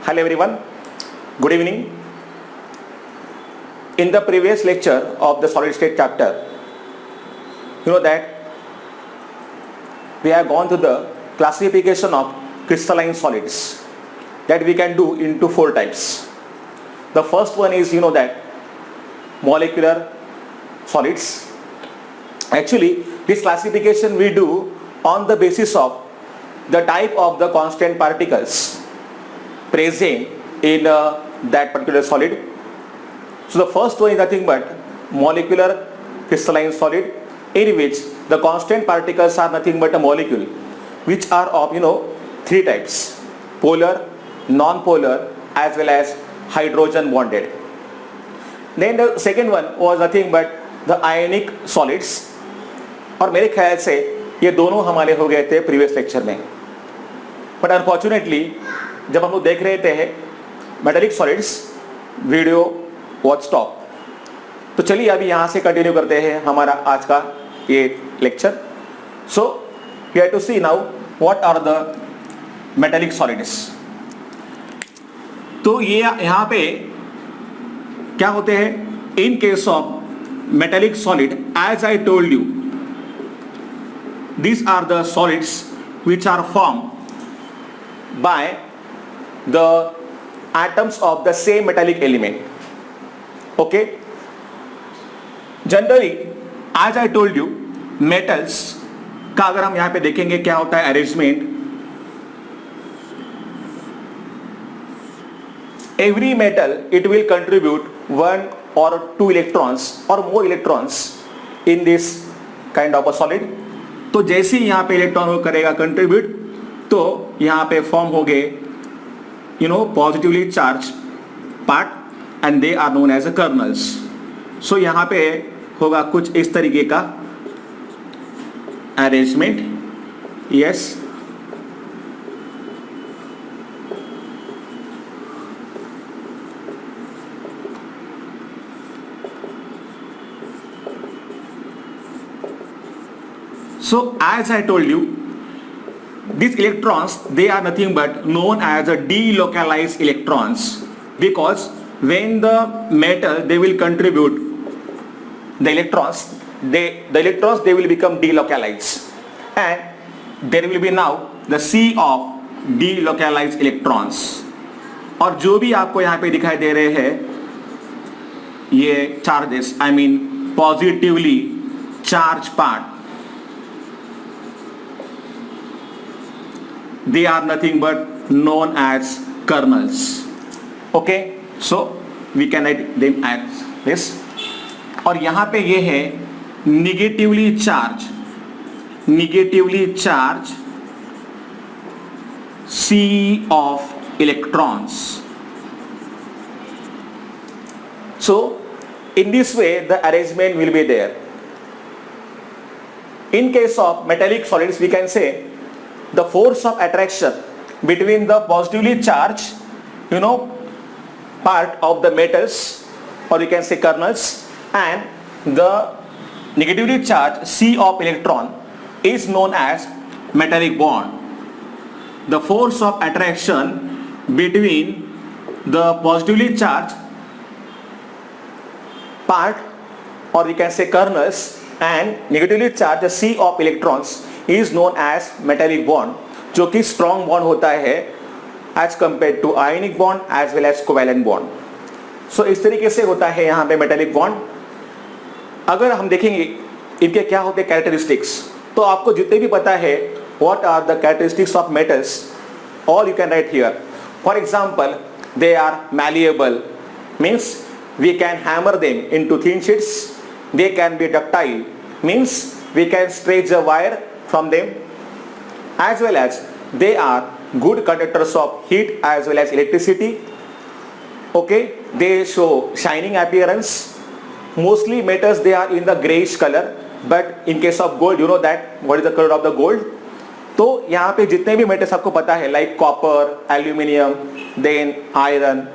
Hello everyone, good evening. In the previous lecture of the solid state chapter, you know that we have gone through the classification of crystalline solids that we can do into four types. The first one is that molecular solids. Actually, this classification we do on the basis of the type of the constant particles present in that particular solid. So the first one is nothing but molecular crystalline solid, in which the constant particles are nothing but a molecule which are of three types: polar, non-polar, as well as hydrogen bonded. Then the second one was nothing but the ionic solids, और मेरे ख्याल से ये दोनों हमारे हो गए थे प्रीवियस लेक्चर में. बट अनफॉर्चुनेटली जब हम लोग देख रहे थे metallic solids, video watch stop. तो चलिए अभी यहाँ से कंटिन्यू करते हैं हमारा आज का ये lecture. So we have to see now what are the metallic solids. तो ये यहाँ पे क्या होते हैं in case of metallic solid, as I told you, these are the solids which are formed by the atoms of the same metallic element. Okay, generally as I told you, metals का अगर हम यहाँ पे देखेंगे क्या होता है arrangement, every metal it will contribute one or two electrons or more electrons in this kind of a solid. तो जैसे ही यहाँ पे इलेक्ट्रॉन वो करेगा कंट्रीब्यूट, तो यहाँ पे फॉर्म हो गए positively charge part and they are known as a kernels. सो यहाँ पे होगा कुछ इस तरीके का arrangement. Yes, so as I told you, these electrons, they are nothing but known as a delocalized electrons, because when the metal they will contribute the electrons, they will become delocalized, and there will be now the sea of delocalized electrons. और जो भी आपको यहाँ पे दिखाई दे रहे हैं ये charges, I mean positively charge part, they are nothing but known as kernels. Okay, so we can write them as this. और यहाँ पे ये है negatively charged sea of electrons. So in this way the arrangement will be there. In case of metallic solids, we can say the force of attraction between the positively charged part of the metals, or you can say kernels, and the negatively charged sea of electron is known as metallic bond. The force of attraction between the positively charged part, or you can say kernels, and negatively charged sea of electrons is known as metallic bond, जो कि strong bond होता है as compared to ionic bond as well as covalent bond. So इस तरीके से होता है यहाँ पे metallic bond. अगर हम देखेंगे इनके क्या होते हैं characteristics, तो आपको जितने भी पता है what are the characteristics of metals, all you can write here. For example, they are malleable, means we can hammer them into thin sheets. They can be ductile, means we can stretch a wire from them, as well as they are good conductors of heat as well as electricity. Okay, they show shining appearance. Mostly metals they are in the grayish color, but in case of gold, you know that what is the color of the gold. तो यहाँ पे जितने भी metals आपको पता है like copper, aluminium, then iron,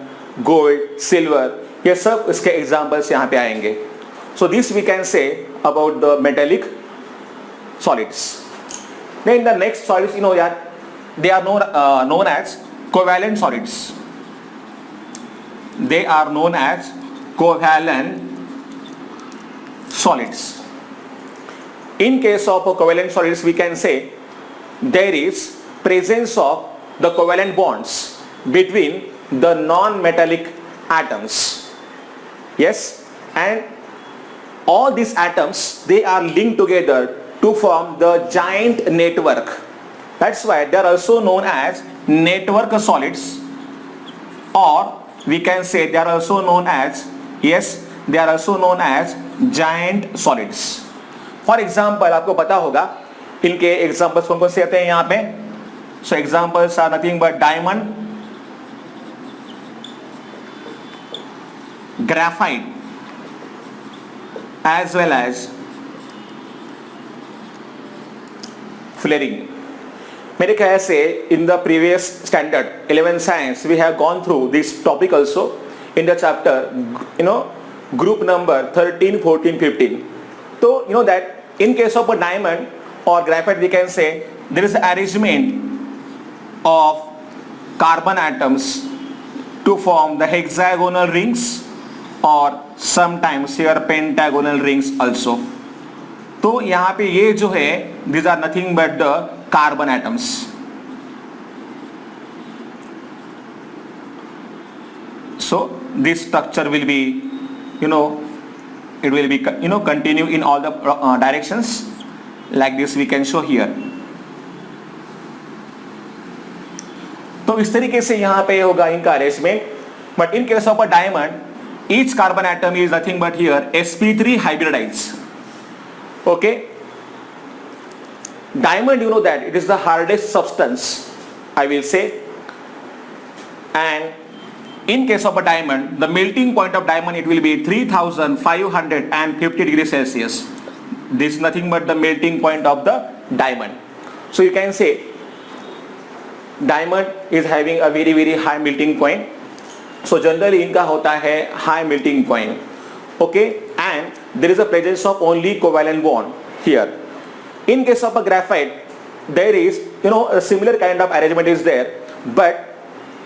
gold, silver, ये सब इसके एग्जाम्पल्स यहाँ पे आएंगे. So this we can say about the metallic solids. Then the next solids, they are known as covalent solids. they are known as covalent solids. In case of covalent solids, we can say there is presence of the covalent bonds between the non-metallic atoms. Yes, and all these atoms, they are linked together to form the giant network. That's why they are also known as network solids, or we can say they are also known as, yes, they are also known as giant solids. For example आपको पता होगा इनके examples कौन कौन से आते हैं यहाँ पे. So examples are nothing but diamond, graphite, as well as flaring. मेरे ख्याल से in the previous standard 11 science we have gone through this topic also in the chapter, group number 13, 14, 15. So you know that in case of a diamond or graphite, we can say there is an arrangement of carbon atoms to form the hexagonal rings or sometimes here pentagonal rings also. तो यहाँ पे ये जो है these are nothing but the carbon atoms. So this structure will be, it will be, continue in all the directions like this we can show here. तो इस तरीके से यहाँ पे होगा इनका arrangement. But in case of a diamond, each carbon atom is nothing but here sp3 hybridized. Okay, diamond, you know that it is the hardest substance, I will say, and in case of a diamond, the melting point of diamond, it will be 3550 degrees Celsius. This is nothing but the melting point of the diamond. So you can say diamond is having a very very high melting point. So generally इनका होता है high melting point. Okay, and there is a presence of only covalent bond here. In case of a graphite, there is a similar kind of arrangement is there, but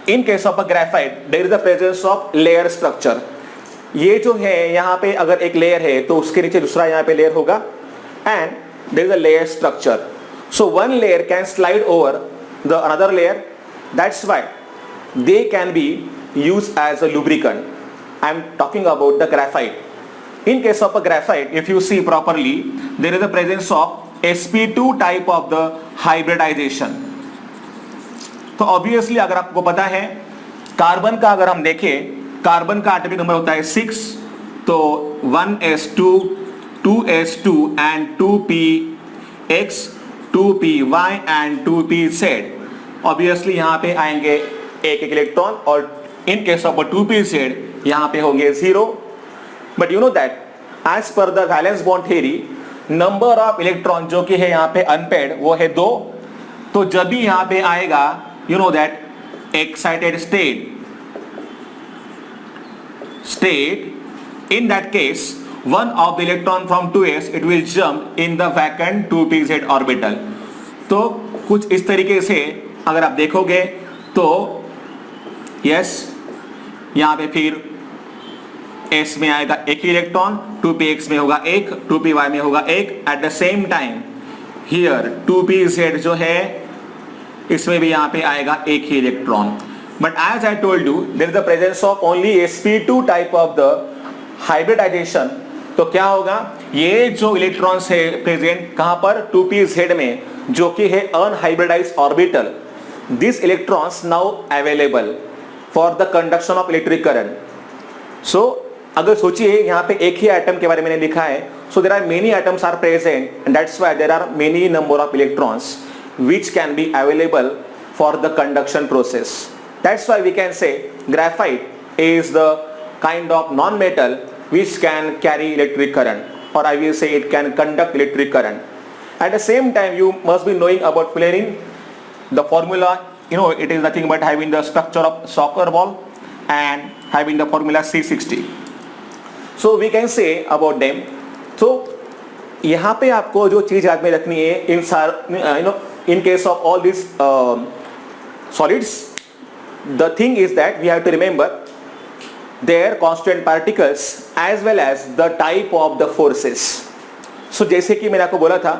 in case of a graphite there is a presence of layer structure. ये जो है यहाँ पे अगर एक layer है तो उसके नीचे दूसरा यहाँ पे layer होगा, and there is a layer structure. So one layer can slide over the another layer. That's why they can be used as a lubricant. I am talking about the graphite. In case of a graphite, if you see properly, there is a presence of sp2 type of the hybridization. तो obviously अगर आपको पता है carbon का, अगर हम देखें carbon का एटॉमिक नंबर होता है 6, तो 1s2, 2s2 and 2px, 2py and 2pz. Obviously यहाँ पे आएंगे एक इलेक्ट्रॉन, और इन केस ऑफ 2pz यहाँ पे होंगे 0. But you know that as per the valence bond theory, number of electron जो कि है यहाँ पे अनपेड वो है 2. तो जब भी यहाँ पे आएगा you know that excited state, in that case one of the electron from 2s it will jump in the vacant 2pz orbital. तो कुछ इस तरीके से अगर आप देखोगे तो यस, यहाँ पे फिर s में आएगा एक ही इलेक्ट्रॉन, 2px में होगा एक, 2py में होगा एक. At the same time here 2pz जो है इसमें भी यहाँ पे आएगा एक ही electron. But as I told you there is the presence of only sp2 type of the hybridization. तो क्या होगा, ये जो इलेक्ट्रॉन्स है प्रेजेंट कहां पर, 2pz में, जो कि है unhybridized orbital. This electrons now available for the conduction of electric current. So अगर सोचिए यहाँ पे एक ही एटम के बारे में लिखा है, so there are many atoms are present and that's why there are many number of electrons which can be available for the conduction process. That's why we can say graphite is the kind of non-metal which can carry electric current, or I will say it can conduct electric current. At the same time you must be knowing about flaring. The formula, it is nothing but having the structure of soccer ball and having the formula C60. So we can say about them. So यहाँ पे आपको जो चीज याद में रखनी है, in case of all these solids, the thing is that we have to remember their constant particles as well as the type of the forces. So जैसे कि मैंने आपको बोला था,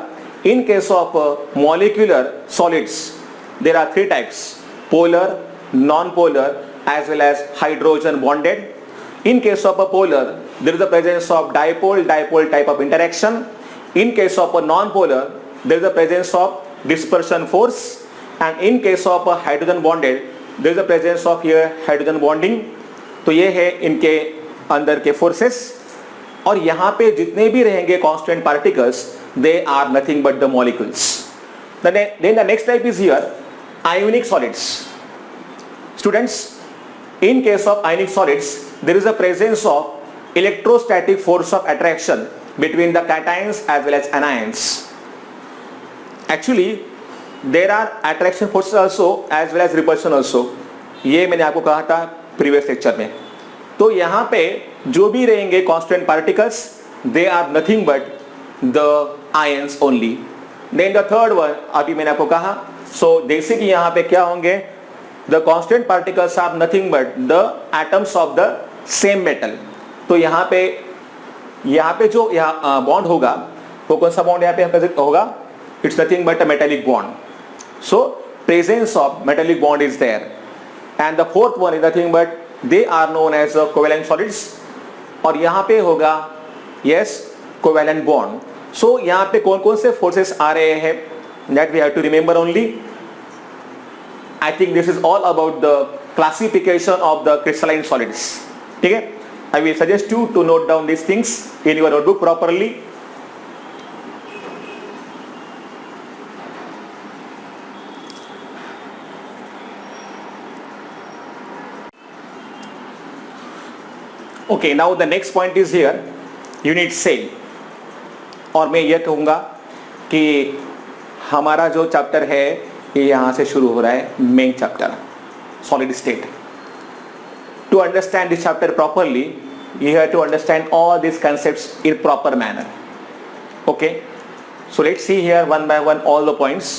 in case of molecular solids there are three types: polar, non-polar as well as hydrogen bonded. In case of a polar there is the presence of dipole type of interaction. In case of a non-polar there is the presence of dispersion force, and in case of a hydrogen bonded there is the presence of here hydrogen bonding. तो ये है इनके अंदर के forces, और यहाँ पे जितने भी रहेंगे constant particles they are nothing but the molecules. Then the next type is here ionic solids. Students, in case of ionic solids there is a presence of electrostatic force of attraction between the cations as well as anions. Actually there are attraction forces also as well as repulsion also. ये मैंने आपको कहा था previous lecture में. तो यहाँ पे जो भी रहेंगे constant particles they are nothing but the ions only. Then the third one अभी मैंने आपको कहा, सो जैसे कि यहाँ पे क्या होंगे, the constant particles are nothing but the atoms of the same metal. तो यहाँ पे जो यहाँ बॉन्ड होगा वो कौन सा बॉन्ड यहाँ पे प्रेजेंट होगा? It's nothing but a metallic bond. So presence of metallic bond is there. And the fourth one is nothing but they are known as covalent solids. और यहाँ पे होगा यस कोवेलेंट बॉन्ड. सो यहाँ पे कौन कौन से फोर्सेस आ रहे हैं that we have to remember only. I think this is all about the classification of the crystalline solids. ठीक है, I will suggest you to note down this things in your notebook properly. Okay, now the next point is here unit cell. और मैं ये कहूँगा कि हमारा जो chapter है ये यहाँ से शुरू हो रहा है, main chapter solid state. To understand this chapter properly, you have to understand all these concepts in proper manner. Okay, so let's see here one by one all the points.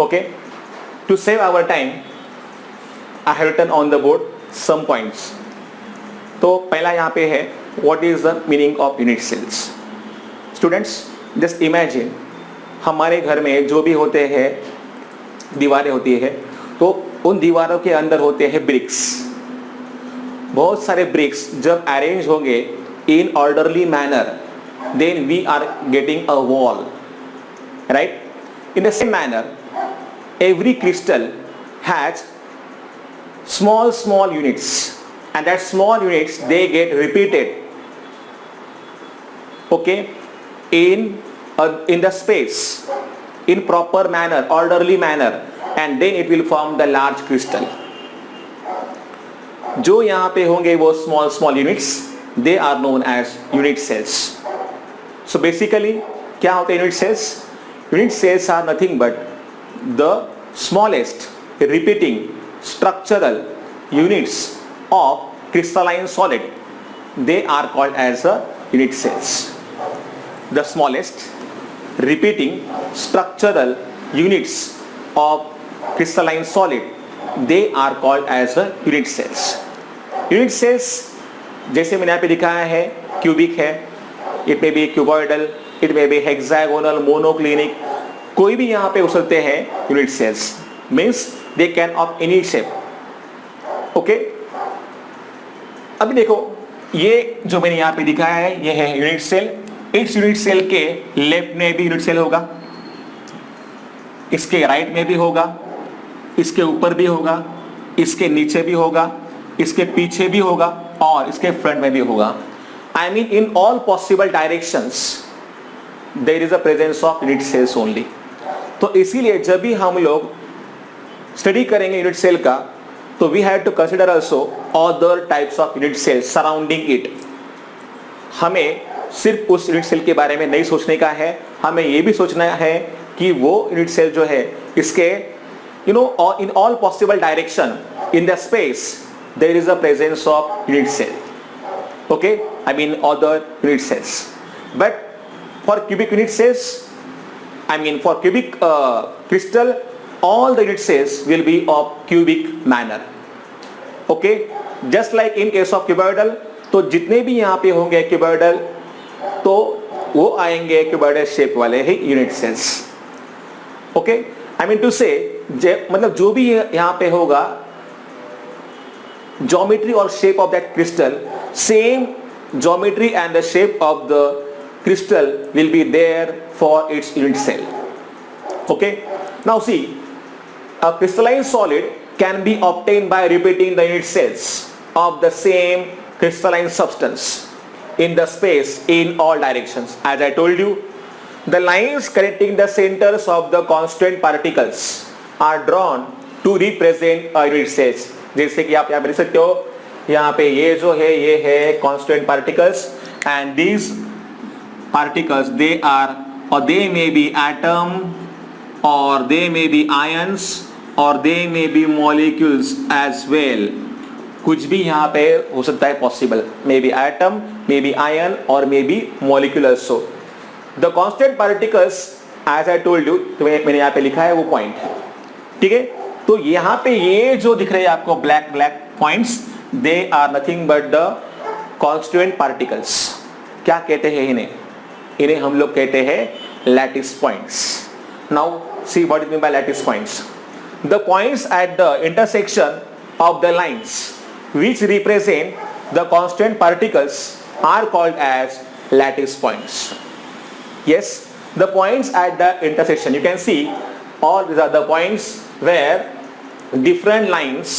Okay, to save our time, I have written on the board some points. तो पहला यहाँ पे है what is the meaning of unit cells. Students, just imagine हमारे घर में जो भी होते हैं दीवारें होती है, तो उन दीवारों के अंदर होते हैं ब्रिक्स. बहुत सारे ब्रिक्स जब अरेंज होंगे in orderly manner then we are getting a wall, right. In the same manner every crystal has small units, and that small units they get repeated, okay, in the space in proper manner, orderly manner, and then it will form the large crystal. जो यहाँ पे होंगे वो small units, they are known as unit cells. So basically क्या होते हैं unit cells? Unit cells are nothing but the smallest repeating structural units of crystalline solid. They are called as unit cells. The smallest repeating structural units of crystalline solid, they are called as unit cells. Unit cells जैसे मैंने यहाँ पे दिखाया है cubic है, it may be cuboidal, it may be hexagonal, monoclinic, कोई भी यहाँ पे हो सकते हैं unit cells. Means they can of any shape. Okay, अभी देखो ये जो मैंने यहाँ पे दिखाया है ये है यूनिट सेल. इस यूनिट सेल के लेफ्ट में भी यूनिट सेल होगा, इसके राइट में भी होगा, इसके ऊपर भी होगा, इसके नीचे भी होगा, इसके पीछे भी होगा और इसके फ्रंट में भी होगा. I mean in all possible directions there is a presence of unit cells only. तो इसीलिए जब भी हम लोग स्टडी करेंगे यूनिट सेल का तो we have to consider also other types of unit cells surrounding it. हमें सिर्फ उस यूनिट सेल के बारे में नहीं सोचने का है, हमें ये भी सोचना है कि वो यूनिट सेल जो है इसके in all possible direction in the space there is a presence of unit cell. Okay, I mean other unit cells. But for cubic unit cells, I mean for cubic crystal, all the unit cells will be of cubic manner. Okay, just like in case of cuboidal, तो जितने भी यहाँ पे होंगे cuboidal तो वो आएंगे cuboidal shape वाले ही unit cells. Okay, I mean to say मतलब जो भी यहाँ पे होगा ज्योमेट्री और shape of that crystal, same geometry and the shape of the crystal will be there for its unit cell. Okay, now see, a crystalline solid can be obtained by repeating the unit cells of the same crystalline substance in the space in all directions. As I told you, the lines connecting the centers of the constant particles are drawn to represent a unit cells. जैसे कि आप यहाँ पे देख सकते हो, यहाँ पे ये जो है ये है constant particles and these particles, they are or they may be atom or they may be ions or they may be molecules as well. कुछ भी यहाँ पे हो सकता है possible, may be atom, may be ion or may be molecule also. The constant particles, as I told you, तो मैंने यहाँ पे लिखा है वो point, ठीक है. तो यहाँ पे ये जो दिख रहे हैं आपको black points, they are nothing but the constituent particles. क्या कहते हैं इन्हें? इन्हें हम लोग कहते हैं lattice points. Now see what is mean by lattice points. The points at the intersection of the lines which represent the constant particles are called as lattice points. Yes, the points at the intersection, you can see all these are the points where different lines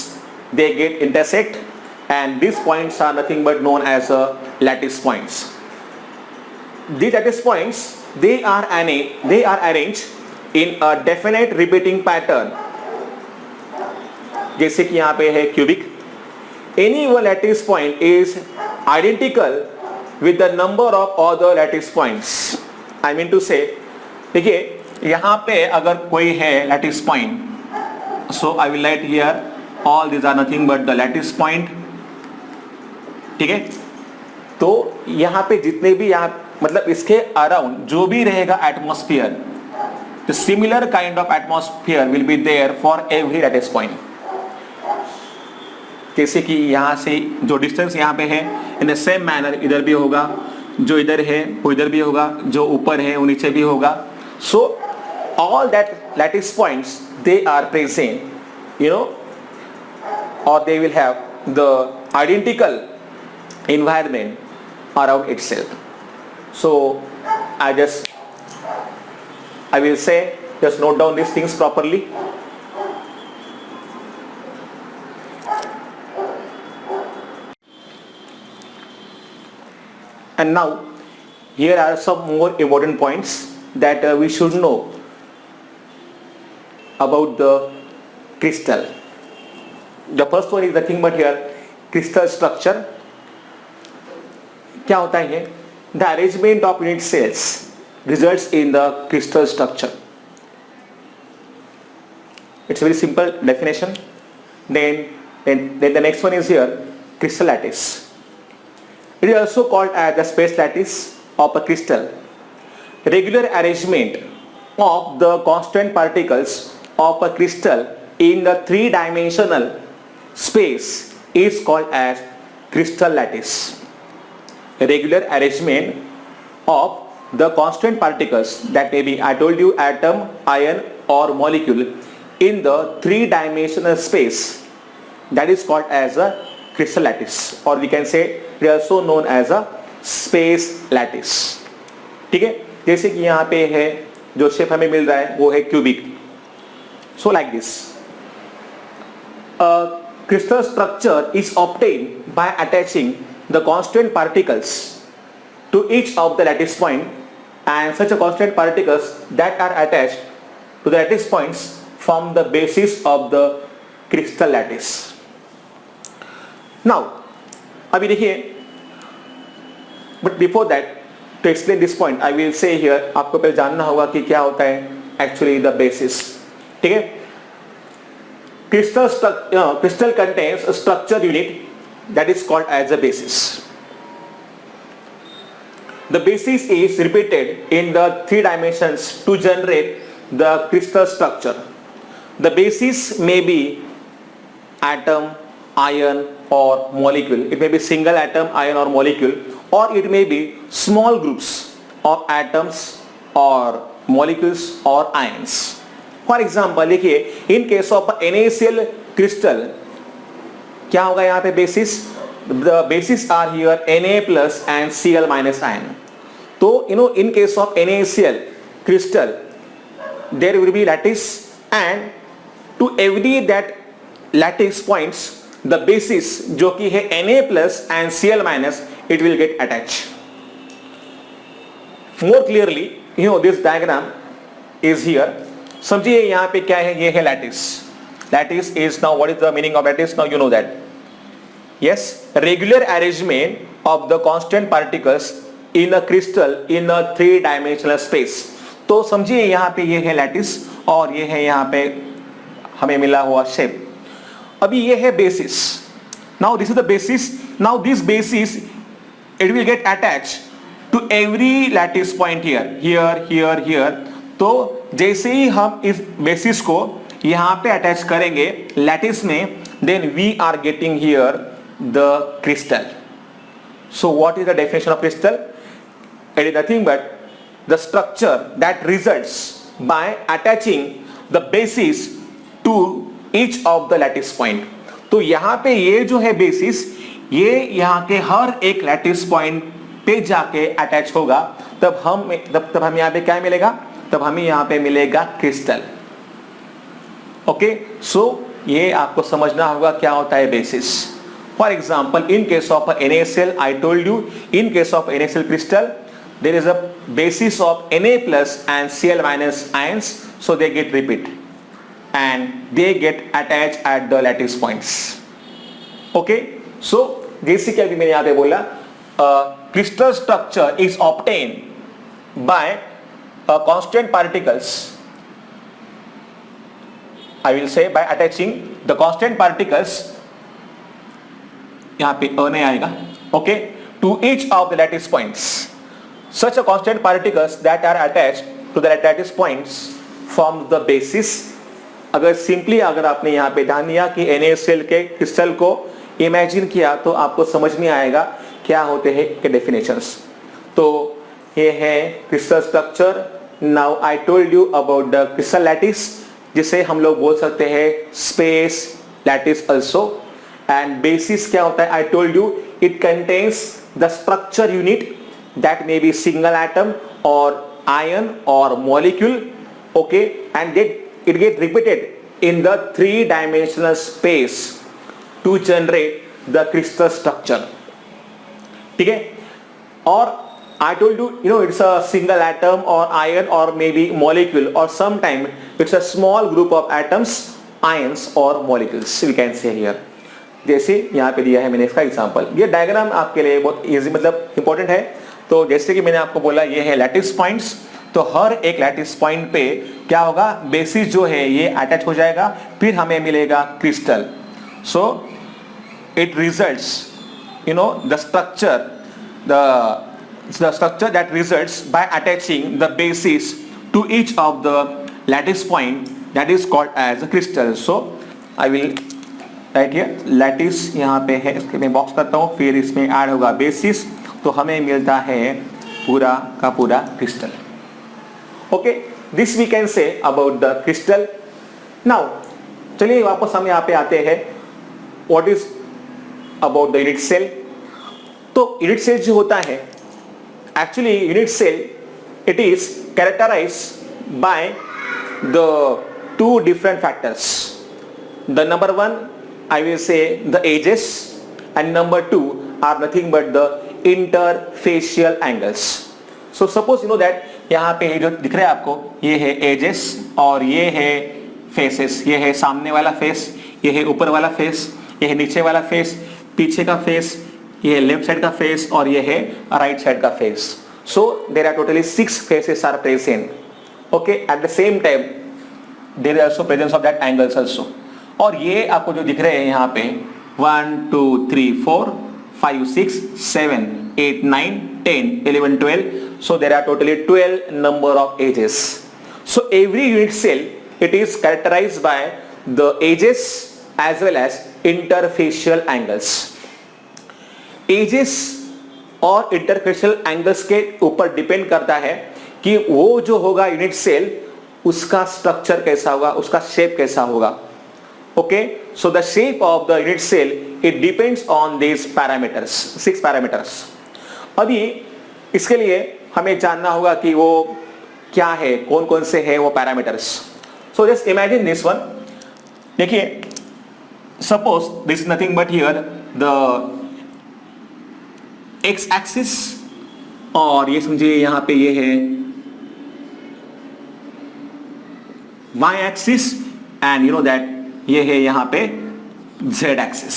they get intersect, and these points are nothing but known as lattice points. These lattice points, they are arranged in a definite repeating pattern. जैसे कि यहाँ पे है cubic. Any one lattice point is identical with the number of other lattice points. I mean to say, देखिए यहाँ पे अगर कोई है lattice point, so I will write here all these are nothing but the lattice point. ठीक है, तो यहाँ पे जितने भी यहाँ मतलब इसके अराउंड जो भी रहेगा atmosphere, the similar kind of atmosphere will be there for every lattice point. जैसे कि यहाँ से जो डिस्टेंस यहाँ पे है, इन द सेम मैनर इधर भी होगा, जो इधर है वो इधर भी होगा, जो ऊपर है वो नीचे भी होगा. सो all that lattice points, they are present, you know, or they will have the identical environment around itself. So I will say, just note down these things properly. And now here are some more important points that we should know about the crystal. The first one is nothing but here crystal structure. क्या होता है ये? The arrangement of unit cells results in the crystal structure. It's a very simple definition. Then the next one is here crystal lattice. It is also called as the space lattice of a crystal. Regular arrangement of the constant particles of a crystal in the three-dimensional space is called as crystal lattice. A regular arrangement of the constant particles, that may be, I told you, atom, ion or molecule in the three-dimensional space, that is called as a crystal lattice, or we can say it is also known as a space lattice. ठीक है, जैसे कि यहाँ पे है जो shape हमें मिल रहा है वो है cubic. So like this, a crystal structure is obtained by attaching the constant particles to each of the lattice point, and such a constant particles that are attached to the lattice points form the basis of the crystal lattice. Now, अभी देखिए, but before that, to explain this point, I will say here, आपको पहले जानना होगा कि क्या होता है actually the basis. ठीक है, crystal contains a structure unit that is called as a basis. The basis is repeated in the three dimensions to generate the crystal structure. The basis may be atom, ion or molecule. It may be single atom, ion or molecule, or it may be small groups of atoms or molecules or ions. For example, देखिए in case of NaCl crystal क्या होगा यहाँ पे basis? The bases are here Na plus and Cl minus ion. तो in case of NaCl crystal there will be lattice, and to every that lattice points the basis जो कि है Na plus and Cl minus, it will get attached. More clearly, this diagram is here. समझिए यहाँ पे क्या है, ये है lattice. Lattice is, now what is the meaning of lattice? Now you know that. Yes, regular arrangement of the constant particles in a crystal in a 3-dimensional space. तो समझिए यहाँ पे ये है lattice और ये है यहाँ पे हमें मिला हुआ shape. अभी ये है basis. Now this is the basis. Now this basis it will get attached to every lattice point here, here, here, here. तो जैसे ही हम इस basis को यहाँ पे attach करेंगे lattice में, then we are getting here the crystal. So what is the definition of crystal? It is nothing but the structure that results by attaching the basis to each of the lattice point. तो यहाँ पे ये जो है basis, ये यहाँ के हर एक lattice point पे जाके attach होगा, तब हमें यहाँ पे क्या मिलेगा? तब हमें यहाँ पे मिलेगा crystal. ओके, सो ये आपको समझना होगा क्या होता है basis. For example, in case of NaCl, I told you, in case of NaCl crystal, there is a basis of Na plus and Cl minus ions, so they get repeat and they get attached at the lattice points. Okay, so जैसे कि अभी मैंने यहाँ पे बोला, crystal structure is obtained by constant particles. I will say by attaching the constant particles, यहाँ पे नहीं आएगा, okay, to each of the lattice points. Such a constant particles that are attached to the lattice points form the basis. अगर simply अगर आपने यहाँ पे ध्यान दिया कि NaCl के क्रिस्टल को इमेजिन किया तो आपको समझ में आएगा क्या होते हैं के डेफिनेशंस. तो ये है crystal structure. Now I told you about the crystal lattice, जिसे हम लोग बोल सकते हैं space lattice also. And bases क्या होता है? आई told you it contains the structure unit that may be single atom or ion or molecule, okay, and it get repeated in the 3-dimensional space to generate the crystal structure. ठीक है? और I told you, it's a single atom or ion or maybe molecule, or sometime it's a small group of atoms, ions or molecules, we can say here. जैसे यहाँ पे दिया है मैंने इसका एग्जांपल. ये डायग्राम आपके लिए बहुत इजी मतलब इंपॉर्टेंट है. तो जैसे कि मैंने आपको बोला ये है लैटिस पॉइंट्स, तो हर एक लैटिस पॉइंट पे क्या होगा? बेसिस जो है ये अटैच हो जाएगा, फिर हमें मिलेगा crystal. So it results the structure that results by attaching the basis to each of the lattice point, that is called as a crystal. So I will write here lattice यहाँ पे है, इसके मैं बॉक्स करता हूँ, फिर इसमें add होगा बेसिस, तो हमें मिलता है पूरा का पूरा crystal. Okay, this we can say about the crystal. Now चलिए वापस हम यहाँ पे आते हैं. What is about the unit cell? तो यूनिट सेल जो होता है, actually unit cell it is characterised by the 2 different factors. The number 1 I will say the ages, and number 2 are nothing but the interfacial angles. So suppose you know that यहाँ पे जो दिख रहा है आपको, ये है एजेस और ये है फेसेस. ये है सामने वाला फेस, ये है ऊपर वाला फेस, ये है नीचे वाला फेस, पीछे का फेस, ये है लेफ्ट साइड का फेस और ये है राइट साइड का face. So there are totally 6 faces are present. Okay, at the same time there is also presence of that angles also. और ये आपको जो दिख रहे हैं यहाँ पे 1 2 3 4 5 6 7 8 9 10 11 12. So there are totally 12 number of edges. So every unit cell it is characterized by the edges as well as interfacial angles. Edges और इंटरफेशियल एंगल्स के ऊपर डिपेंड करता है कि वो जो होगा यूनिट सेल, उसका स्ट्रक्चर कैसा होगा, उसका शेप कैसा होगा। Okay, so the shape of the unit cell it depends on this parameters, 6 parameters. अभी इसके लिए हमें जानना होगा कि वो क्या है, कौन कौन से हैं वो parameters. So just imagine this one. देखिए, suppose this nothing but here the x axis, और ये समझिए यहां पे ये है y axis, and you know that ये है यहां पे z एक्सिस।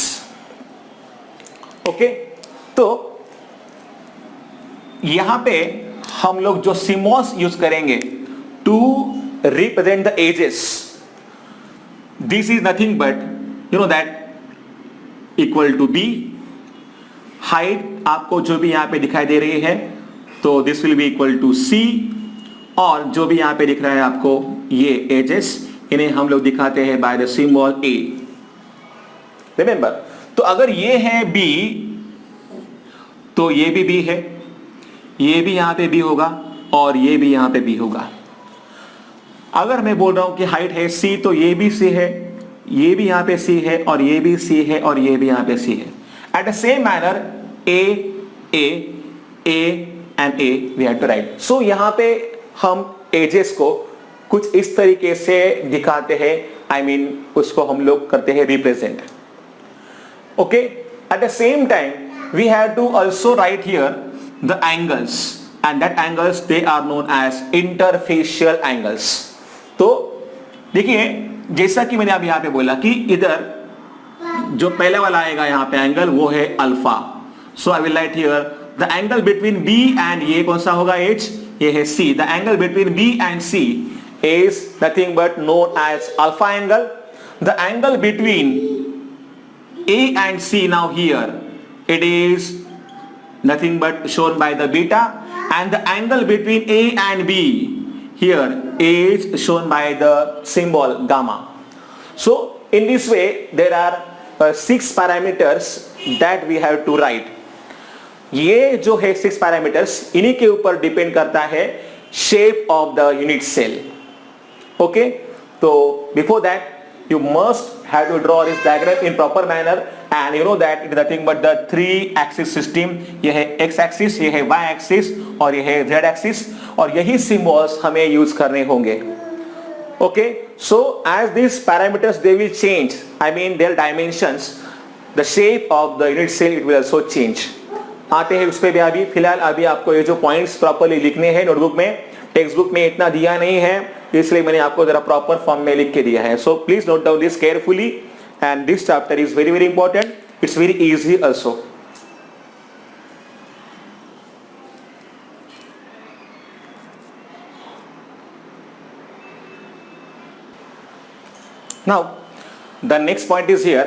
ओके, तो यहां पे हम लोग जो सिम्बॉल्स यूज करेंगे to represent the edges, this is nothing but you know that equal to b। Height आपको जो भी यहां पे दिखाई दे रही है, तो this will be equal to c, और जो भी यहां पे दिख रहा है आपको ये एजेस, इन्हें हम लोग दिखाते हैं by the symbol a। Remember, तो अगर ये है b, तो ये भी b है, ये भी यहां पे b होगा, और ये भी यहां पे b होगा। अगर मैं बोल रहा हूं कि हाइट है c, तो ये भी c है, ये भी यहां पे c है, और ये भी c है, और ये भी यहां पे c है। Eight the same manner a and a we have to write। सो यहां पे हम एजेस को कुछ इस तरीके से दिखाते हैं, आई मीन उसको हम लोग करते हैं represent. Okay, at the same time we have to also write here the angles, and that angles they are known as interfacial angles. तो देखिए, जैसा कि मैंने अब यहां पे बोला कि इधर जो पहले वाला आएगा यहां पे एंगल, वो है alpha. So I will write here the angle between b and ये कौन सा होगा, h, ये है c। The angle between b and c is nothing but known as alpha angle. The angle between a and c, now here it is nothing but shown by the beta, and the angle between a and b here is shown by the symbol gamma. So in this way there are 6 parameters that we have to write. ये जो है 6 parameters, इन्हीं के ऊपर depend करता है shape of the unit cell. Okay, तो before that you must have to draw this diagram in proper manner, and you know that it is nothing but the 3 axis system. ये है x axis, ये है y axis, और ये है z axis, और यही सिंबल्स हमें यूज करने होंगे। Okay, so as this parameters they will change, I mean their dimensions, the shape of the unit cell it will also change. आते हैं उस पे भी। अभी फिलहाल अभी आपको ये जो पॉइंट्स प्रॉपर्ली लिखने हैं नोटबुक में, टेक्स्ट बुक में इतना दिया नहीं है, इसलिए मैंने आपको जरा प्रॉपर फॉर्म में लिख के दिया है। So please note down this carefully, and this chapter is very very important, it's very easy also. Now the next point is here,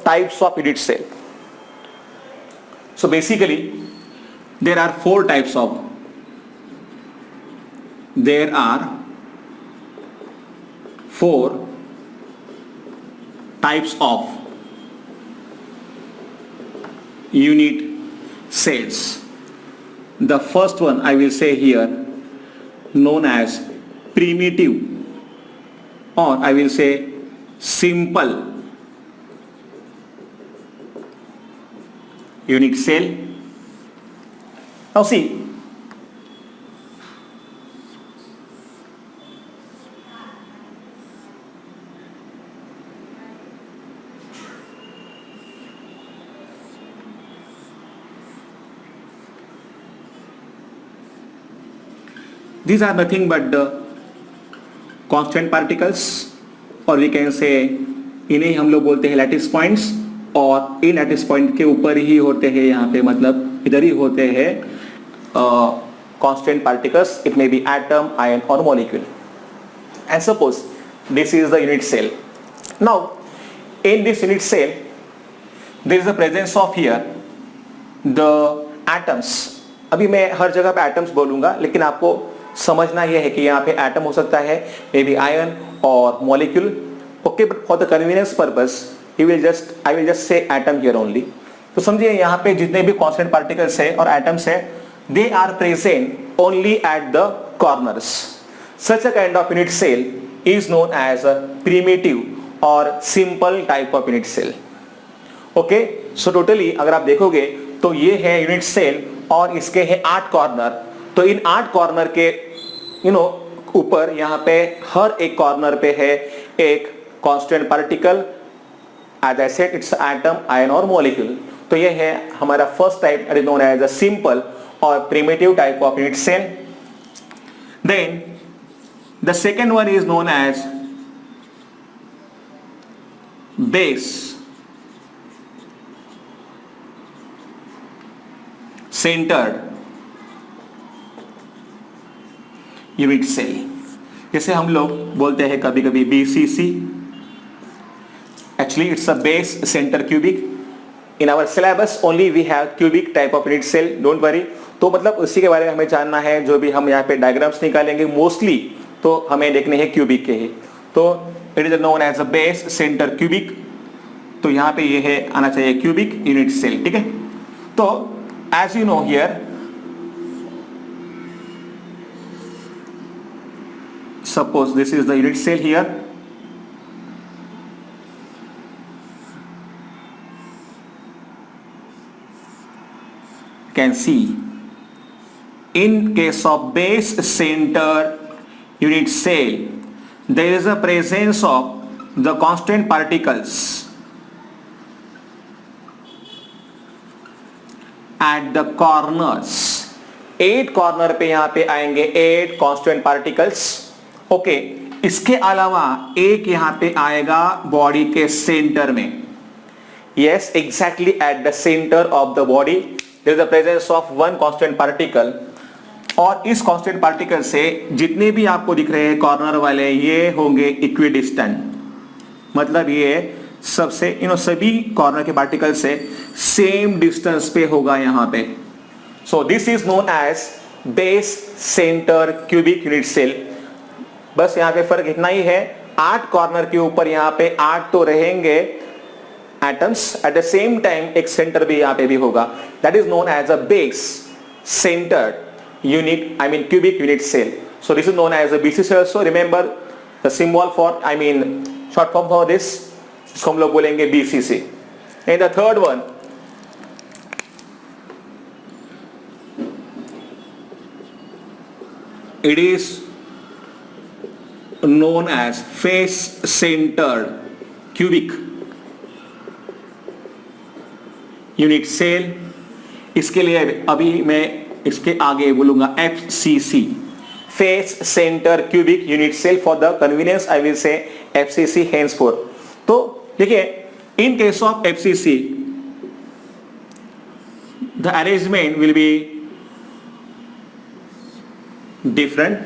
types of unit cell. So basically there are 4 types of, there are 4 types of unit cells. The first one I will say here known as primitive, or I will say simple unit cell. Now see, these are nothing but the constant particles, और we can say इन्हें हम लोग बोलते हैं lattice points, और इन lattice point के ऊपर ही होते हैं यहाँ पे, मतलब इधर ही होते हैं constant particles. It may be atom, ion or molecule. And suppose this is the unit cell. Now in this unit cell there is the presence of here the atoms. अभी मैं हर जगह पे atoms बोलूंगा, लेकिन आपको समझना यह है कि यहाँ पे atom हो सकता है, may be ion or molecule. Okay, but for the convenience purpose I will just say atom here only. तो समझिए यहाँ पे जितने भी कांस्टेंट पार्टिकल्स है और एटम्स है, they are present only at the corners. Such a kind of unit cell is known as a primitive और simple type of unit cell. Okay, so totally अगर आप देखोगे तो ये है यूनिट सेल और इसके है 8 कॉर्नर। तो इन 8 कॉर्नर के ऊपर यहाँ पे हर एक कॉर्नर पे है एक constant particle, as I said it's atom, ion और मॉलिक्यूल। तो ये है हमारा first type, it is known as a simple और primitive type of unit cell. Then the second one is known as base centred unit cell, जैसे हम लोग बोलते हैं कभी कभी BCC। Actually it's a base centre cubic. In our syllabus only we have cubic type of unit cell, don't worry. तो मतलब उसी के बारे में हमें जानना है, जो भी हम यहाँ पे डायग्राम्स निकालेंगे मोस्टली तो हमें देखने हैं क्यूबिक के ही। तो it is known as a base centre cubic. तो यहाँ पे ये है आना चाहिए क्यूबिक यूनिट सेल, ठीक है। तो as you know here, suppose this is the unit cell here, you can see in case of base centered unit cell there is a presence of the constant particles at the corners। 8 corner पे यहाँ पे आएंगे 8 constant particles. Okay, इसके अलावा एक यहां पे आएगा बॉडी के सेंटर में। Yes, exactly at the centre of the body there is the presence of one constant particle. और इस कांस्टेंट पार्टिकल से जितने भी आपको दिख रहे हैं कॉर्नर वाले, ये होंगे इक्विडिस्टेंट, मतलब ये सबसे सभी कॉर्नर के पार्टिकल से सेम डिस्टेंस पे होगा यहां पे। So this is known as base centre cubic unit cell. बस यहाँ पे फर्क इतना ही है, 8 कॉर्नर के ऊपर यहाँ पे 8 तो रहेंगे atoms, at the same time एक सेंटर भी यहाँ पे भी होगा। That is known as a base centred unit, I mean cubic unit cell. So this is known as a BCC also. Remember the symbol for, I mean short form for this, इसको हम लोग बोलेंगे BCC। And the third one, it is known as face centered cubic unit cell. इसके लिए अभी मैं इसके आगे बोलूंगा FCC, face centre cubic unit cell. For the convenience I will say FCC henceforth। तो देखिए, in case of FCC the arrangement will be different।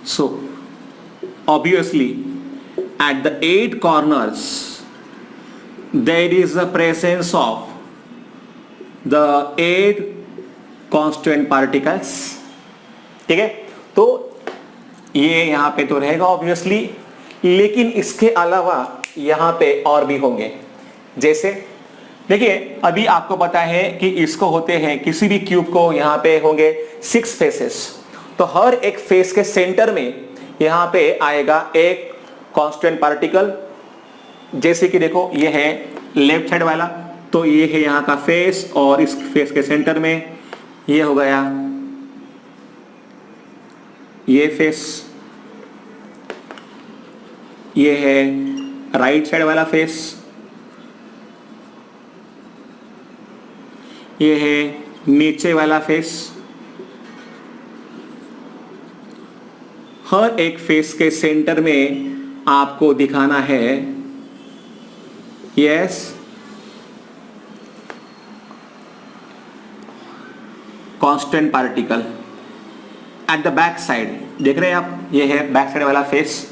So obviously at the 8 corners there is the presence of the 8 constant particles, ठीक है। तो ये यहाँ पे तो रहेगा ऑब्वियसली, लेकिन इसके अलावा यहाँ पे और भी होंगे। जैसे देखिए, अभी आपको पता है कि इसको होते हैं, किसी भी क्यूब को यहाँ पे होंगे 6 फेसेस। तो हर एक फेस के सेंटर में यहाँ पे आएगा एक कांस्टेंट पार्टिकल। जैसे कि देखो, ये है लेफ्ट साइड वाला, तो ये है यहाँ का फेस और इस फेस के सेंटर में ये हो गया ये फेस। ये है राइट साइड वाला फेस, ये है नीचे वाला फेस। हर एक फेस के सेंटर में आपको दिखाना है yes constant particle. At the back side देख रहे हैं आप, ये है बैक साइड वाला फेस।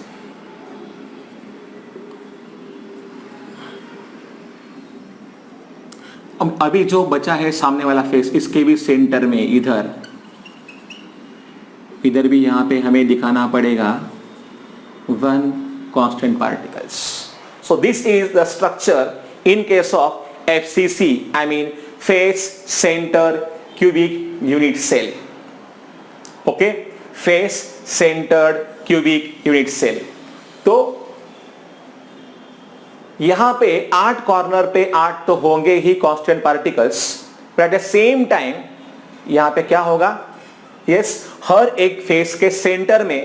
अभी जो बचा है सामने वाला फेस, इसके भी सेंटर में इधर भी यहां पे हमें दिखाना पड़ेगा one constant particles. So this is the structure in case of FCC, I mean face center cubic unit cell. Okay, face centered cubic unit cell. तो यहां पे 8 कॉर्नर पे 8 तो होंगे ही constant particles, but at the same time यहां पे क्या होगा, यस, हर एक फेस के सेंटर में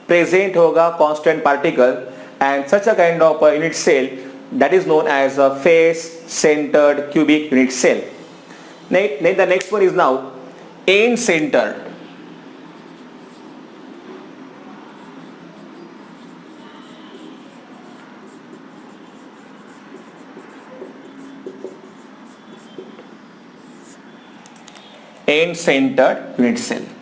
प्रेजेंट होगा constant particle, and such a kind of unit cell that is known as a face centered cubic unit cell. The next one is now end centered. End centered unit cell.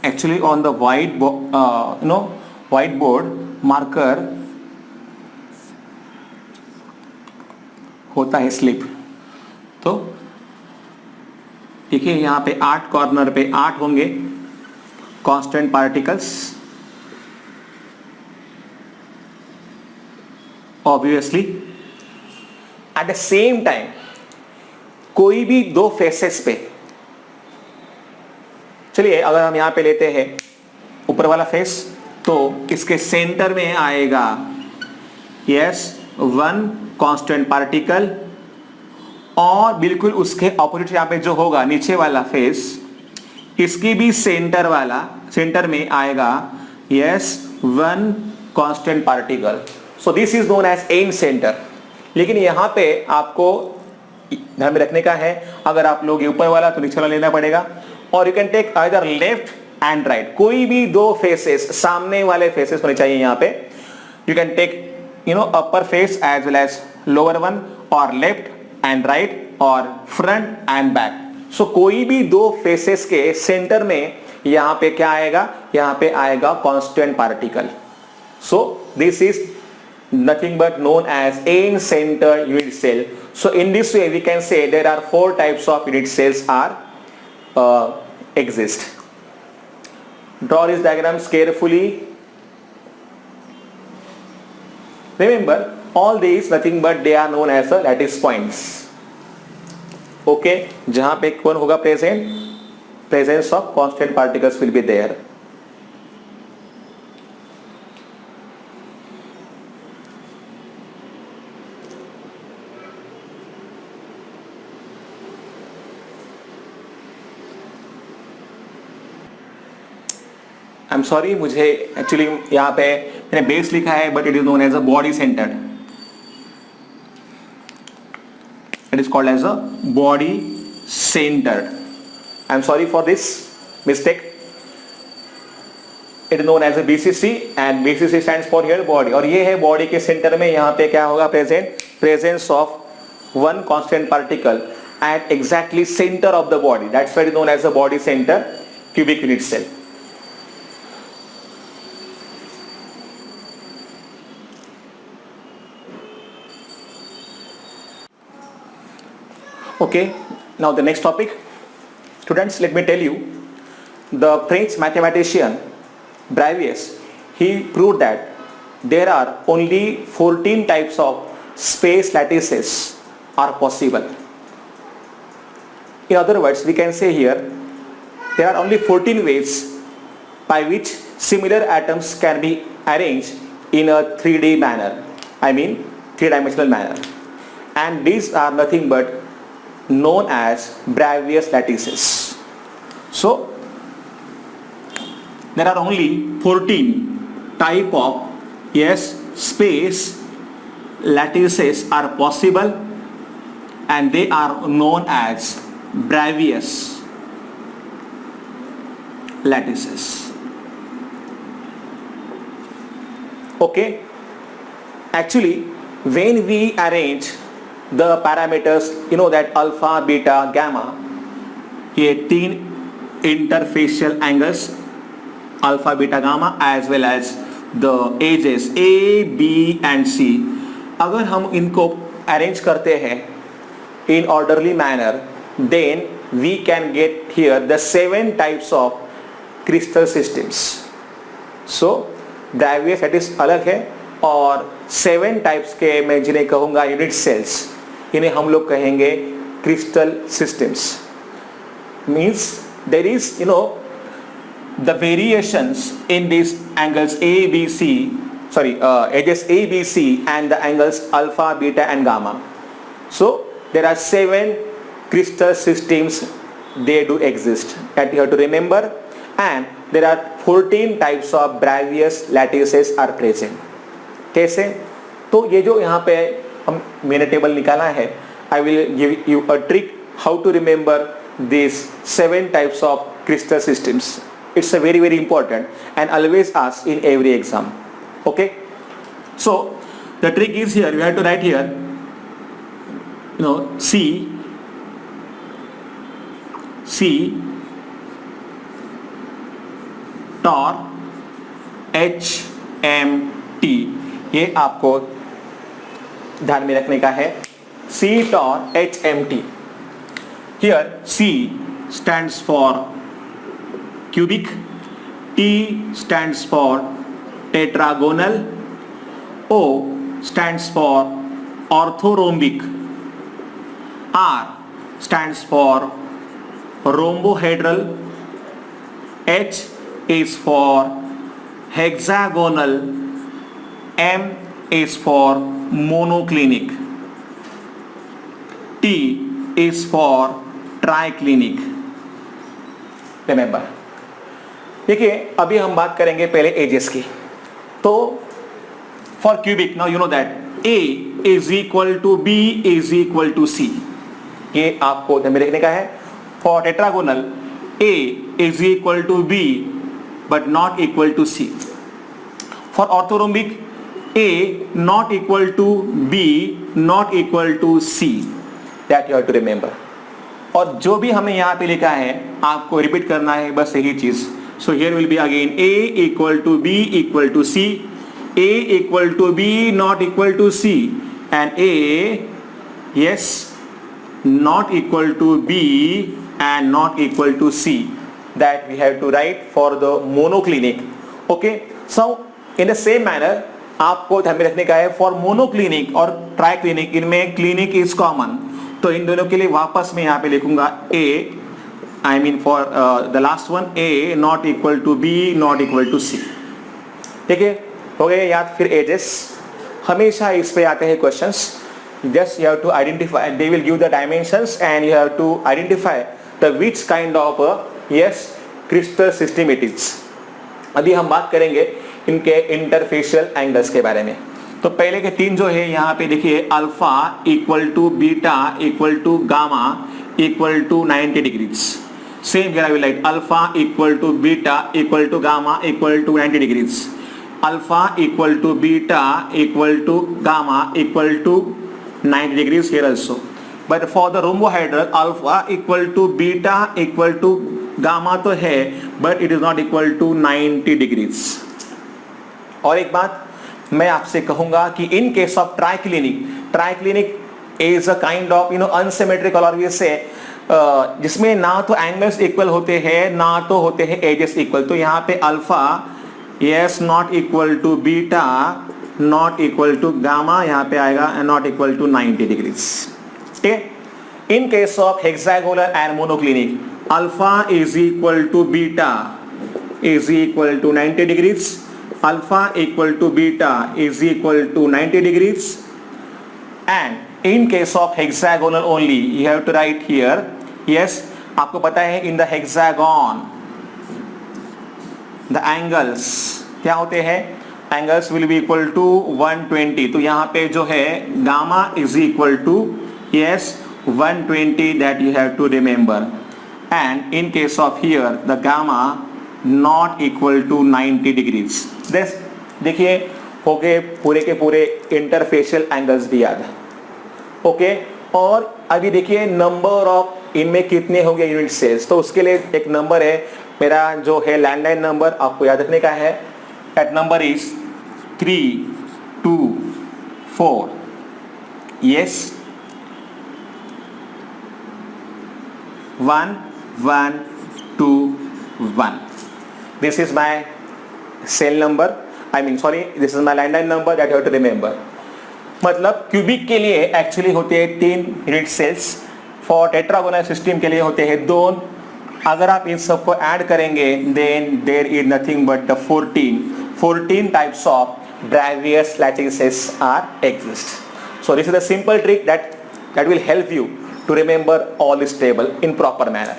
Actually on the whiteboard marker होता है slip. तो देखिए यहां पे 8 corner पे 8 होंगे constant particles. Obviously eight the same time कोई भी दो फेसेस पे, चलिए अगर हम यहां पे लेते हैं ऊपर वाला फेस, तो इसके सेंटर में आएगा यस वन कांस्टेंट पार्टिकल, और बिल्कुल उसके ऑपोजिट यहां पे जो होगा नीचे वाला फेस, इसकी भी सेंटर में आएगा yes one constant particle. So this is known as end centre. लेकिन यहां पे आपको ध्यान में रखने का है, अगर आप लोग ऊपर वाला तो नीचे वाला लेना पड़ेगा, और you can take either left and right. कोई भी दो फेसेस, सामने वाले फेसेस होने चाहिए यहां पे. You can take upper face as well as lower one, और लेफ्ट एंड राइट, और फ्रंट एंड बैक. सो कोई भी दो फेसेस के सेंटर में यहां पे क्या आएगा, यहां पे आएगा constant particle. So this is nothing but known as end center unit cell. So in this way we can say there are 4 types of unit cells exist. Draw these diagrams carefully. Remember all these nothing but they are known as the lattice points. Okay, जहां पे कौन होगा presence of constant particles will be there. I'm sorry, मुझे actually यहाँ पे मैंने base लिखा है, but it is known as a body centred. It is called as a body centred. I am sorry for this mistake. It is known as a BCC, and BCC stands for here body. और ये है body के centre में यहाँ पे क्या होगा, presence of one constant particle at exactly centre of the body. That's why it is known as a body centre cubic unit cell. Okay, now the next topic. Students, let me tell you, the French mathematician Bravais, he proved that there are only 14 types of space lattices are possible. In other words, we can say here, there are only 14 ways by which similar atoms can be arranged in a 3D manner. I mean, 3-dimensional manner. And these are nothing but known as Bravais lattices. So there are only 14 type of space lattices are possible, and they are known as Bravais lattices. Okay, actually when we arrange the parameters, you know that alpha, beta, gamma, ये 3 interfacial angles alpha, beta, gamma as well as the edges A, B and C. अगर हम इनको arrange करते हैं in orderly manner, then we can get here the 7 types of crystal systems. So Bravia status अलग है और 7 types के मैं जिन्हें कहूँगा यूनिट सेल्स, इन्हें हम लोग कहेंगे crystal systems. Means there is the variations in these angles A, B, C, edges A, B, C and the angles alpha, beta and gamma. So there are 7 crystal systems, they do exist that you have to remember, and there are 14 types of Bravais lattices are present. कैसे? तो ये जो यहाँ पे हम मैंने table निकाला है, I will give you a trick how to remember these 7 types of crystal systems. It's a very very important and always asked in every exam. Okay, so the trick is here, you have to write here C tor H M T, ये आपको ध्यान में रखने का है. C tor H M T. Here C stands for cubic, T stands for tetragonal, O stands for orthorhombic, R stands for rhombohedral, H is for hexagonal, M is for monoclinic, T is for triclinic. Remember. देखिए अभी हम बात करेंगे पहले edges की. तो for cubic now you know that A is equal to B is equal to C, ये आपको ध्यान में रखने का है. For tetragonal A is equal to B but not equal to C. For orthorhombic A not equal to B not equal to C, that you have to remember. और जो भी हमें यहाँ पे लिखा है आपको रिपीट करना है, बस यही चीज. So here will be again A equal to B equal to C, A equal to B not equal to C, and A, yes, not equal to B and not equal to C. That we have to write for the monoclinic. Okay. So in the same manner आपको ध्यान में रखने का है for monoclinic और triclinic, इनमें clinic is common. तो इन दोनों के लिए वापस मैं यहाँ पे लिखूंगा A, I mean for the last one A not equal to B not equal to C. ठीक है, हो गए याद. फिर एजेस हमेशा इस पे आते हैं questions. Just you have to identify, they will give the dimensions and you have to identify the which kind of crystal system it is. अभी हम बात करेंगे इनके इंटरफेशियल एंगल्स के बारे में. तो पहले के 3 जो है यहाँ पे देखिए, alpha equal to beta equal to gamma equal to 90 degrees. Same here I will write alpha equal to beta equal to gamma equal to 90 degrees. Alpha equal to beta equal to gamma equal to 90 degrees here also. But for the rhombohedral alpha equal to beta equal to gamma तो है, but it is not equal to 90 degrees. और एक बात मैं आपसे कहूँगा कि in case of triclinic is a kind of unsymmetrical or we say जिसमें ना तो एंगल्स इक्वल होते हैं ना तो होते हैं एजेस इक्वल. तो यहाँ पे alpha yes not equal to beta not equal to gamma, यहाँ पे आएगा नॉट इक्वल टू 90 डिग्रीज. ठीक है. In case of hexagonal and monoclinic alpha is equal to beta is equal to 90 degrees, alpha equal to beta is equal to 90 degrees. And in case of hexagonal only you have to write here, yes आपको पता है in the hexagon the angles क्या होते हैं, angles will be equal to 120. तो यहाँ पे जो है gamma is equal to yes 120, that you have to remember. And in case of here the gamma not equal to 90 degrees. देखिए हो गए पूरे के पूरे इंटरफेशियल एंगल्स भी याद. ओके, और अभी देखिए नंबर ऑफ इनमें कितने होंगे यूनिट सेल्स, तो उसके लिए एक नंबर है मेरा जो है लैंडलाइन नंबर, आपको याद रखने का है. That number is 324. Yes 1121. This is my cell number. This is my landline number that you have to remember. मतलब क्यूबिक के लिए एक्चुअली होते हैं 3 unit cells, for tetragonal system के लिए होते हैं 2. अगर आप इन सबको ऐड करेंगे then there is nothing but the 14 types of Bravais lattices are exist. So this is a simple trick that will help you to remember all this table in proper manner.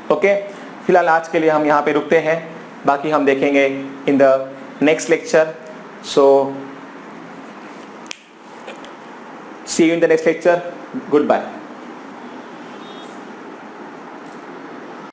Okay? फिलहाल आज के लिए हम यहाँ पे रुकते हैं, बाकी हम देखेंगे in the next lecture. So see you in the next lecture. Goodbye.